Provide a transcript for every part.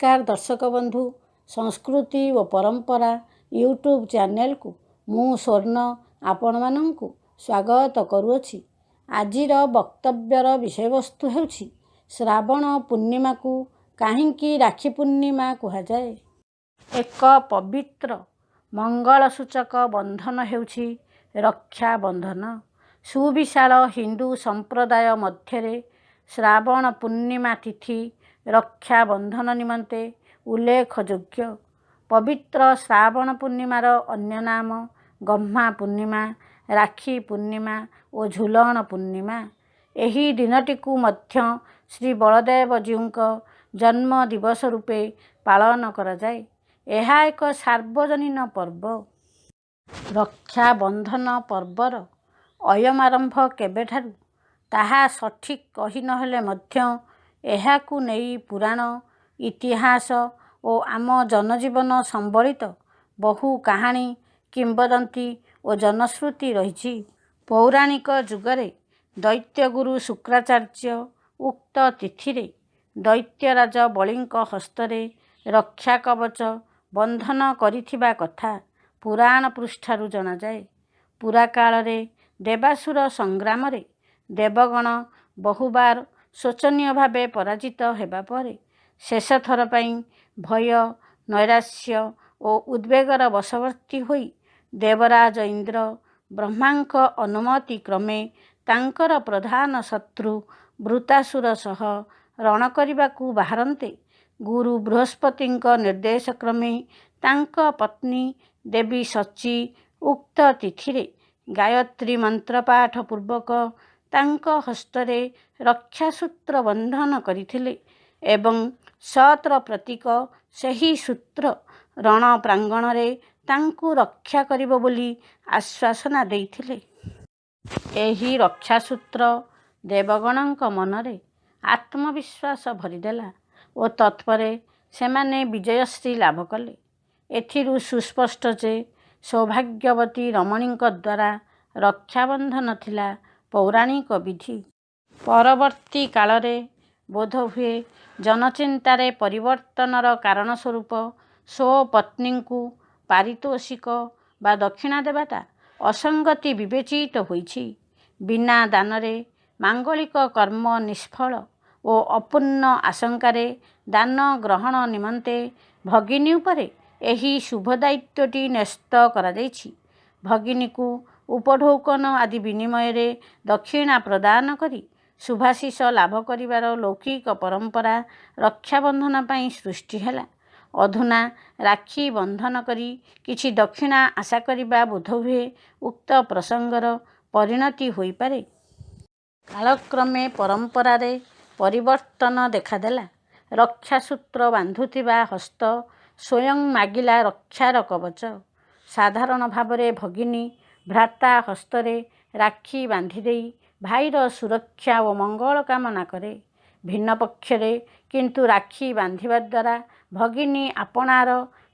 नमस्कार दर्शक बंधु संस्कृति और परंपरा यूट्यूब चैनल को मु स्वर्ण आपण मानंकु स्वागत करुअछि। आजिर वक्तव्यर विषय वस्तु हेउछि श्रावण पूर्णिमा को काहींकी राखी पूर्णिमा कहा जाए। एक पवित्र मंगल सूचक बंधन हेउछि रक्षा बंधन। सुविशाल हिंदू संप्रदाय मध्यरे श्रावण पूर्णिमा तिथि रक्षा बंधन निमंते उल्लेखयोग्य। पवित्र श्रावण पूर्णिमार अन्य नाम गह्मा पूर्णिमा, राखी पूर्णिमा और झुलन पूर्णिमा। एही दिनटिकु मध्य श्री बलदेव जीउंक जन्म दिवस रूपे पालन करा जाए। एहा एक सार्वजनीन पर्व। रक्षा बंधन पर्वर अयम आरंभ केबेठारु ताहा सठिक कही नहेले मध्य एहाकु नेई पुराण इतिहास और आम जनजीवन संबलित बहु कहानी किंवदंती और जनश्रुति रही। पौराणिक जुगरे दैत्यगुरु शुक्राचार्य उक्त तिथिरे दैत्यराज बलिंक हस्तरे रक्षा कवच बंधन करिथिबा कथा पुराण पृष्ठारु जना जाए। पुरा कालरे देवासुर संग्राम रे देवगण बहुबार शोचनीय भावे पराजित हेबा परे शेष थर पई भय नैराश्य और उद्वेगर वशवर्ती होई देवराज इंद्र ब्रह्मांक अनुमति क्रमे तांकर प्रधान शत्रु वृतासुर सह रण करिबाकू बाहरंते गुरु बृहस्पतिंक निर्देश क्रमे तांक पत्नी देवी सची उक्त तिथिरे गायत्री मंत्र पाठ पूर्वक तांक हस्तरे रक्षासूत्र बंधन करिथिले एवं सत्र प्रतीक सही सूत्र रण प्रांगण रे तांकु रक्षा करिबो बोली आश्वासना देइथिले। एही रक्षासूत्र देवगणଙ୍କ मनरे आत्मविश्वास भरिदेला और तत्परे सेमाने विजयश्री लाभ कले। एथिरु सुस्पष्ट जे सौभाग्यवती रमणीଙ୍କ द्वारा रक्षाबंधन थिला पौराणिक विधि। परवर्ती कालरे बोध हुए जनचिंतारे परिवर्तनर कारण स्वरूप सो पत्नींकु पारितोषिक बा दक्षिणा देवाटा असंगति विवेचित होइछि। बिना दानरे मांगलिक कर्म निष्फल और अपूर्ण आशंकारे दान ग्रहण निमंते भगिनी उपरे एही शुभ दायित्वटी न्यस्त करा जाइछि। भगिनीकु उपढौकन आदि विनिमय रे दक्षिणा प्रदान करी शुभाशीष लाभ करिवार लौकिक परंपरा रक्षाबंधन पाई सृष्टि हैला। अधुना राखी बंधन करी किछि दक्षिणा आशा करिबा बोध हुए उक्त प्रसंगर परिणति होई पारे। कालक्रमे परंपरा रे परिवर्तन देखादेला। रक्षासूत्र बांधुथिबा हस्त स्वयं मागिला रक्षार कवच। साधारण भावरे भगिनी भ्राता हस्तरे राखी बांधि देई भाईर सुरक्षा और मंगल कामना करे। भिन्न पक्षरे किंतु राखी बांधिबा द्वारा भगिनी आपणार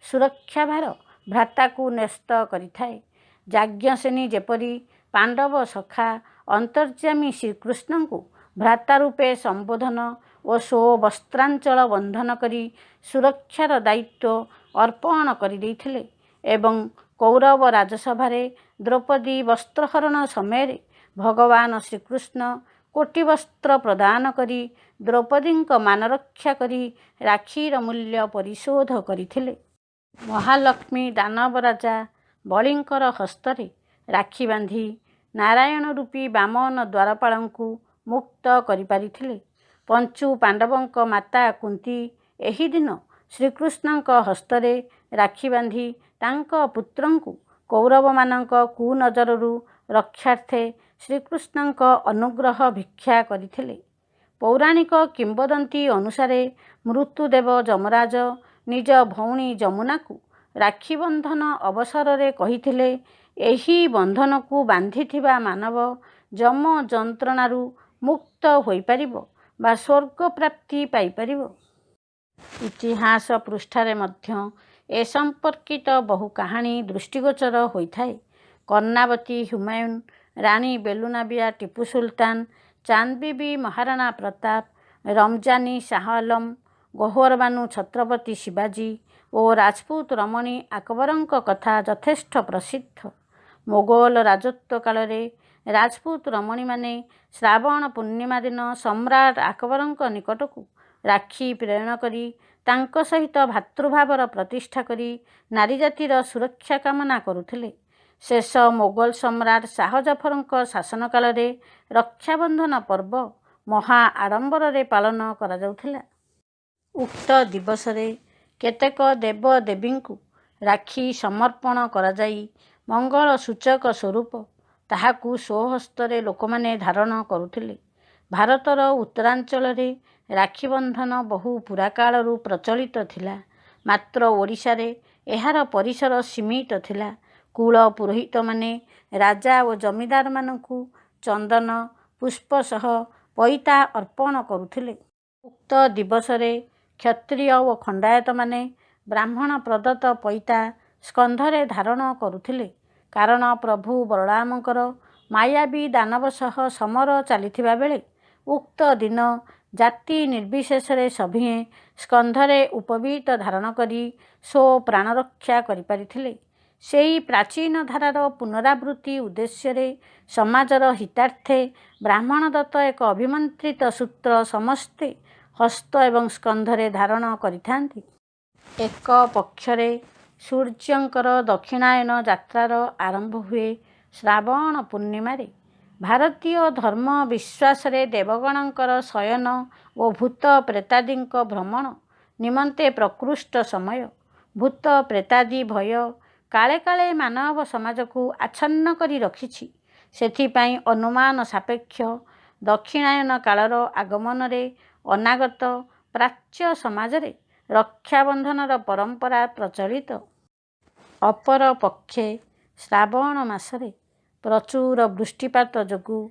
सुरक्षा भार भ्राताकू न्यस्त करिथाए। याज्ञसेनी जेपरी पांडव सखा अंतर्यामी श्रीकृष्णंकु भ्राता रूपे संबोधन और सो वस्त्रांचल बंधन करी सुरक्षार दायित्व अर्पण करि देइथिले एवं कौरव राजसभारे द्रौपदी वस्त्रहरण समय भगवान श्रीकृष्ण कोटि वस्त्र प्रदान करी द्रौपदींक मान रक्षा करी राखीर मूल्य परिशोध करिथिले। महालक्ष्मी दानव राजा बलिंकर हस्तरे राखी बांधी नारायण रूपी वामन द्वारपालंकु मुक्त करि पारिथिले। पंचु पांडवंक माता कुंती एही दिन श्रीकृष्णंक हस्तरे राखी बांधी तांक पुत्रंकु कौरव मानंक कुनजररू रक्षार्थे श्रीकृष्णंक अनुग्रह भिक्षा करिथिले। पौराणिक किंवदंती अनुसारे मृत्युदेव यमराज निज भौणी जमुना को राखी बंधन अवसर रे कहिथिले एही बंधन को बांधिथिबा मानव जम जंत्रणारू मुक्त होई परिबो बा स्वर्ग प्राप्ति पाई परिबो। इतिहास पृष्ठारे मध्य ए संपर्कित बहु कहानी दृष्टिगोचर होइथाए। कर्णावती हुमायून, रानी बेलुनाबिया टीपू सुल्तान, चांद बीबी महाराणा प्रताप, रमजानी शाह आलम ଗୌହରବାନୁ ଛତ୍ରପତି ଶିବାଜୀ ଓ ରାଜପୁତ ରମଣୀ ଆକବରଙ୍କ କଥା ଯଥେଷ୍ଟ ପ୍ରସିଦ୍ଧ। ମୋଗଲ ରାଜତ୍ୱ କାଳରେ ରାଜପୁତ ରମଣୀମାନେ ଶ୍ରାବଣ ପୂର୍ଣ୍ଣିମା ଦିନ ସମ୍ରାଟ ଆକବରଙ୍କ ନିକଟକୁ ରାକ୍ଷୀ ପ୍ରେରଣ କରି ତାଙ୍କ ସହିତ ଭାତୃଭାବର ପ୍ରତିଷ୍ଠା କରି ନାରୀ ଜାତିର ସୁରକ୍ଷା କାମନା କରୁଥିଲେ। ଶେଷ ମୋଗଲ ସମ୍ରାଟ ଶାହଜଫରଙ୍କ ଶାସନ କାଳରେ ରକ୍ଷାବନ୍ଧନ ପର୍ବ ମହା ଆଡ଼ମ୍ବରରେ ପାଳନ କରାଯାଉଥିଲା। ଉକ୍ତ ଦିବସରେ କେତେକ ଦେବଦେବୀଙ୍କୁ ରାକ୍ଷୀ ସମର୍ପଣ କରାଯାଇ ମଙ୍ଗଳ ସୂଚକ ସ୍ୱରୂପ ତାହାକୁ ସ୍ୱହସ୍ତରେ ଲୋକମାନେ ଧାରଣ କରୁଥିଲେ। ଭାରତର ଉତ୍ତରାଞ୍ଚଳରେ ରାକ୍ଷୀବନ୍ଧନ ବହୁ ପୁରାକାଳରୁ ପ୍ରଚଳିତ ଥିଲା। ମାତ୍ର ଓଡ଼ିଶାରେ ଏହାର ପରିସର ସୀମିତ ଥିଲା। କୁଳ ପୁରୋହିତମାନେ ରାଜା ଓ ଜମିଦାରମାନଙ୍କୁ ଚନ୍ଦନ ପୁଷ୍ପ ସହ ପଇତା ଅର୍ପଣ କରୁଥିଲେ। ଉକ୍ତ ଦିବସରେ କ୍ଷତ୍ରିୟ ଓ ଖଣ୍ଡାୟତମାନେ ବ୍ରାହ୍ମଣ ପ୍ରଦତ୍ତ ପଇତା ସ୍କନ୍ଧରେ ଧାରଣ କରୁଥିଲେ। କାରଣ ପ୍ରଭୁ ବଳରାମଙ୍କର ମାୟାବୀ ଦାନବ ସହ ସମର ଚାଲିଥିବା ବେଳେ ଉକ୍ତ ଦିନ ଜାତି ନିର୍ବିଶେଷରେ ସଭିଏଁ ସ୍କନ୍ଧରେ ଉପବୀତ ଧାରଣ କରି ସ୍ୱ ପ୍ରାଣରକ୍ଷା କରିପାରିଥିଲେ। ସେହି ପ୍ରାଚୀନ ଧାରାର ପୁନରାବୃତ୍ତି ଉଦ୍ଦେଶ୍ୟରେ ସମାଜର ହିତାର୍ଥେ ବ୍ରାହ୍ମଣ ଦତ୍ତ ଏକ ଅଭିମନ୍ତ୍ରିତ ସୂତ୍ର ସମସ୍ତେ ହସ୍ତ ଏବଂ ସ୍କନ୍ଧରେ ଧାରଣ କରିଥାନ୍ତି। ଏକ ପକ୍ଷରେ ସୂର୍ଯ୍ୟଙ୍କର ଦକ୍ଷିଣାୟନ ଯାତ୍ରାର ଆରମ୍ଭ ହୁଏ ଶ୍ରାବଣ ପୂର୍ଣ୍ଣିମାରେ। ଭାରତୀୟ ଧର୍ମ ବିଶ୍ୱାସରେ ଦେବଗଣଙ୍କର ଶୟନ ଓ ଭୂତ ପ୍ରେତାଦିଙ୍କ ଭ୍ରମଣ ନିମନ୍ତେ ପ୍ରକୃଷ୍ଟ ସମୟ। ଭୂତ ପ୍ରେତାଦି ଭୟ କାଳେ କାଳେ ମାନବ ସମାଜକୁ ଆଚ୍ଛନ୍ନ କରି ରଖିଛି। ସେଥିପାଇଁ ଅନୁମାନ ସାପେକ୍ଷ ଦକ୍ଷିଣାୟନ କାଳର ଆଗମନରେ ଅନାଗତ ପ୍ରାଚ୍ୟ ସମାଜରେ ରକ୍ଷାବନ୍ଧନର ପରମ୍ପରା ପ୍ରଚଳିତ। ଅପରପକ୍ଷେ ଶ୍ରାବଣ ମାସରେ ପ୍ରଚୁର ବୃଷ୍ଟିପାତ ଯୋଗୁଁ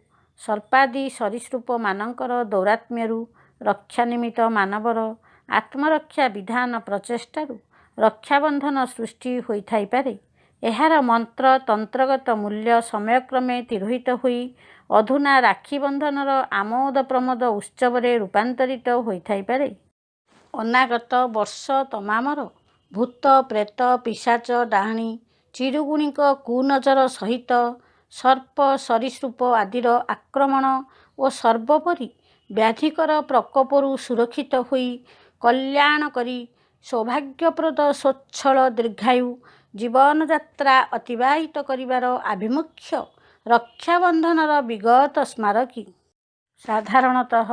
ସର୍ପାଦି ସରୀସୃପମାନଙ୍କର ଦୌରାତ୍ମ୍ୟରୁ ରକ୍ଷା ନିମିତ୍ତ ମାନବର ଆତ୍ମରକ୍ଷା ବିଧାନ ପ୍ରଚେଷ୍ଟାରୁ ରକ୍ଷାବନ୍ଧନ ସୃଷ୍ଟି ହୋଇଥାଇପାରେ। ଏହାର ମନ୍ତ୍ର ତନ୍ତ୍ରଗତ ମୂଲ୍ୟ ସମୟକ୍ରମେ ତିରୋହିତ ହୋଇ ଅଧୁନା ରାକ୍ଷୀ ବନ୍ଧନର ଆମୋଦ ପ୍ରମୋଦ ଉତ୍ସବରେ ରୂପାନ୍ତରିତ ହୋଇଥାଇପାରେ। ଅନାଗତ ବର୍ଷ ତମାମର ଭୂତ ପ୍ରେତ ପିଶାଚ ଡାହାଣୀ ଚିରୁଗୁଣିଙ୍କ କୁନଜର ସହିତ ସର୍ପ ସରୀସୃପ ଆଦିର ଆକ୍ରମଣ ଓ ସର୍ବୋପରି ବ୍ୟାଧିକର ପ୍ରକୋପରୁ ସୁରକ୍ଷିତ ହୋଇ କଲ୍ୟାଣକରୀ ସୌଭାଗ୍ୟପ୍ରଦ ସ୍ୱଚ୍ଛଳ ଦୀର୍ଘାୟୁ ଜୀବନଯାତ୍ରା ଅତିବାହିତ କରିବାର ଆଭିମୁଖ୍ୟ ରକ୍ଷାବନ୍ଧନର ବିଗତ ସ୍ମାରକୀ। ସାଧାରଣତଃ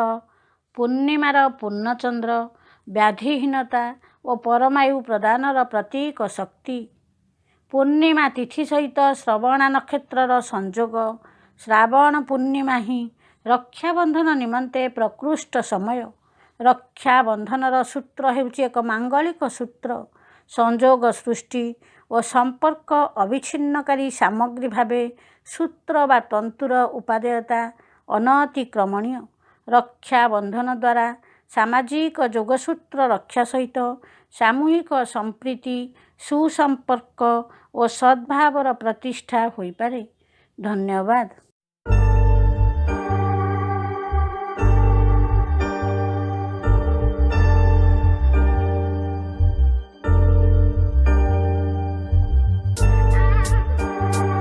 ପୂର୍ଣ୍ଣିମାର ପୂର୍ଣ୍ଣଚନ୍ଦ୍ର ବ୍ୟାଧିହୀନତା ଓ ପରମାୟୁ ପ୍ରଦାନର ପ୍ରତୀକ ଶକ୍ତି। ପୂର୍ଣ୍ଣିମା ତିଥି ସହିତ ଶ୍ରବଣା ନକ୍ଷତ୍ରର ସଂଯୋଗ। ଶ୍ରାବଣ ପୂର୍ଣ୍ଣିମା ହିଁ ରକ୍ଷାବନ୍ଧନ ନିମନ୍ତେ ପ୍ରକୃଷ୍ଟ ସମୟ। ରକ୍ଷାବନ୍ଧନର ସୂତ୍ର ହେଉଛି ଏକ ମାଙ୍ଗଳିକ ସୂତ୍ର। ସଂଯୋଗ ସୃଷ୍ଟି ଓ ସମ୍ପର୍କ ଅବିଚ୍ଛିନ୍ନକାରୀ ସାମଗ୍ରୀ ଭାବେ ସୂତ୍ର ବା ତନ୍ତୁର ଉପାଦେୟତା ଅନତିକ୍ରମଣୀୟ। ରକ୍ଷାବନ୍ଧନ ଦ୍ୱାରା ସାମାଜିକ ଯୋଗସୂତ୍ର ରକ୍ଷା ସହିତ ସାମୂହିକ ସମ୍ପ୍ରୀତି ସୁସମ୍ପର୍କ ଓ ସଦ୍ଭାବର ପ୍ରତିଷ୍ଠା ହୋଇପାରେ। ଧନ୍ୟବାଦ।